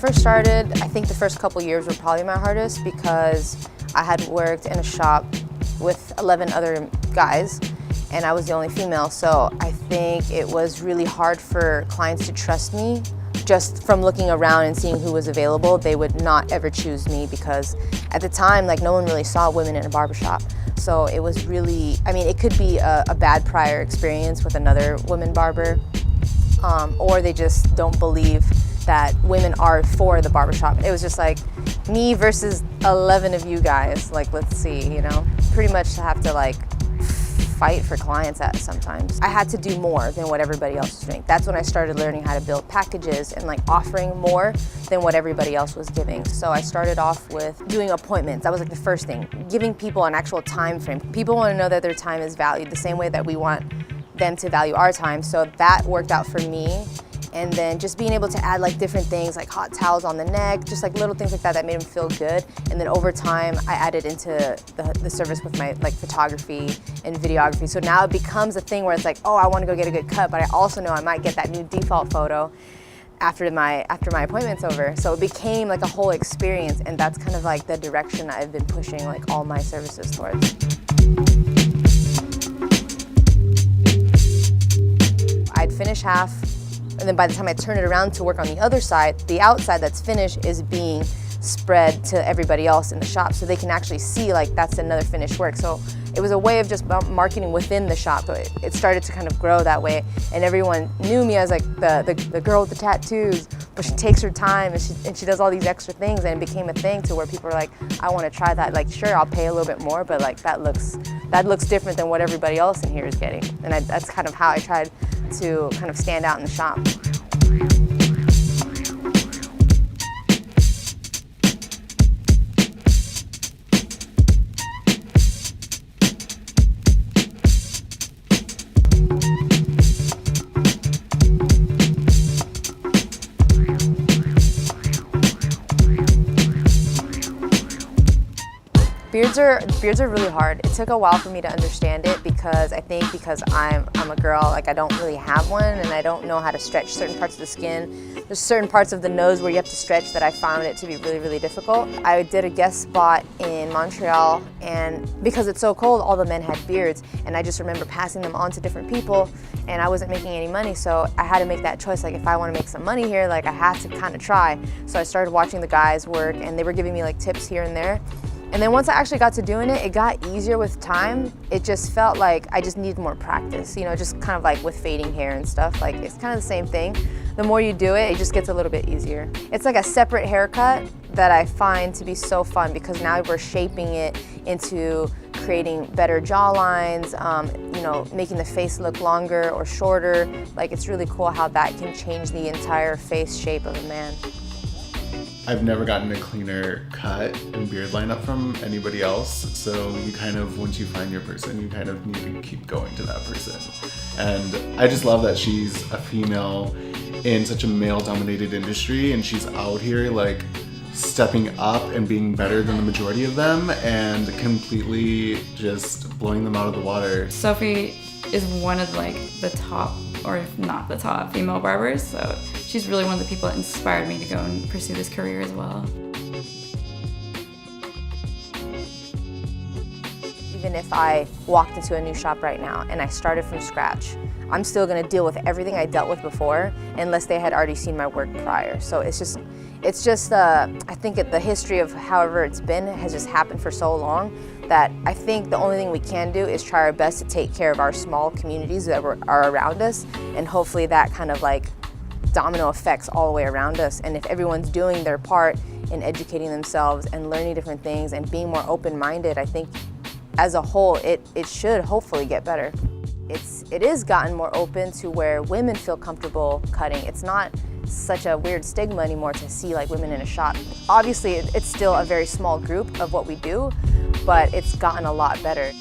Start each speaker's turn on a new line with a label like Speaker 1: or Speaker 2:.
Speaker 1: first started, I think the first couple years were probably my hardest because I had worked in a shop with 11 other guys and I was the only female, so I think it was really hard for clients to trust me. Just from looking around and seeing who was available, they would not ever choose me because at the time, like, no one really saw women in a barbershop. So it was really, I mean, it could be a bad prior experience with another woman barber, or they just don't believe that women are for the barbershop. It was just like me versus 11 of you guys, like, let's see, you know? Pretty much have to like fight for clients at sometimes. I had to do more than what everybody else was doing. That's when I started learning how to build packages and like offering more than what everybody else was giving. So I started off with doing appointments. That was like the first thing, giving people an actual time frame. People want to know that their time is valued the same way that we want them to value our time. So that worked out for me. And then just being able to add like different things like hot towels on the neck, just like little things like that that made them feel good. And then over time, I added into the service with my like photography and videography. So now it becomes a thing where it's like, oh, I want to go get a good cut, but I also know I might get that new default photo after my appointment's over. So it became like a whole experience, and that's kind of like the direction I've been pushing like all my services towards. I'd finish half, and then by the time I turn it around to work on the other side, the outside that's finished is being spread to everybody else in the shop so they can actually see like that's another finished work. So it was a way of just marketing within the shop. So it started to kind of grow that way, and everyone knew me as like the girl with the tattoos, but she takes her time and she does all these extra things, and it became a thing to where people are like, I want to try that. Like, sure, I'll pay a little bit more, but like that looks different than what everybody else in here is getting. And that's kind of how I tried to kind of stand out in the shop. Beards are really hard. It took a while for me to understand it because I think because I'm a girl, like I don't really have one and I don't know how to stretch certain parts of the skin. There's certain parts of the nose where you have to stretch that I found it to be really, really difficult. I did a guest spot in Montreal, and because it's so cold, all the men had beards, and I just remember passing them on to different people, and I wasn't making any money, so I had to make that choice. Like, if I want to make some money here, like I have to kind of try. So I started watching the guys work, and they were giving me like tips here and there. And then once I actually got to doing it, it got easier with time. It just felt like I just needed more practice, you know, just kind of like with fading hair and stuff. Like, it's kind of the same thing. The more you do it, it just gets a little bit easier. It's like a separate haircut that I find to be so fun because now we're shaping it into creating better jaw lines, you know, making the face look longer or shorter. Like, it's really cool how that can change the entire face shape of a man.
Speaker 2: I've never gotten a cleaner cut and beard lineup from anybody else, so you kind of, once you find your person, you kind of need to keep going to that person. And I just love that she's a female in such a male-dominated industry, and she's out here like stepping up and being better than the majority of them and completely just blowing them out of the water.
Speaker 3: Sophie is one of like the top, or if not the top, female barbers, so she's really one of the people that inspired me to go and pursue this career as well.
Speaker 1: Even if I walked into a new shop right now and I started from scratch, I'm still gonna deal with everything I dealt with before unless they had already seen my work prior. So it's just I think the history of however it's been has just happened for so long that I think the only thing we can do is try our best to take care of our small communities that are around us, and hopefully that kind of like domino effects all the way around us. And if everyone's doing their part in educating themselves and learning different things and being more open-minded, I think as a whole it should hopefully get better. It is gotten more open to where women feel comfortable cutting. It's not such a weird stigma anymore to see like women in a shop. Obviously it's still a very small group of what we do, but it's gotten a lot better.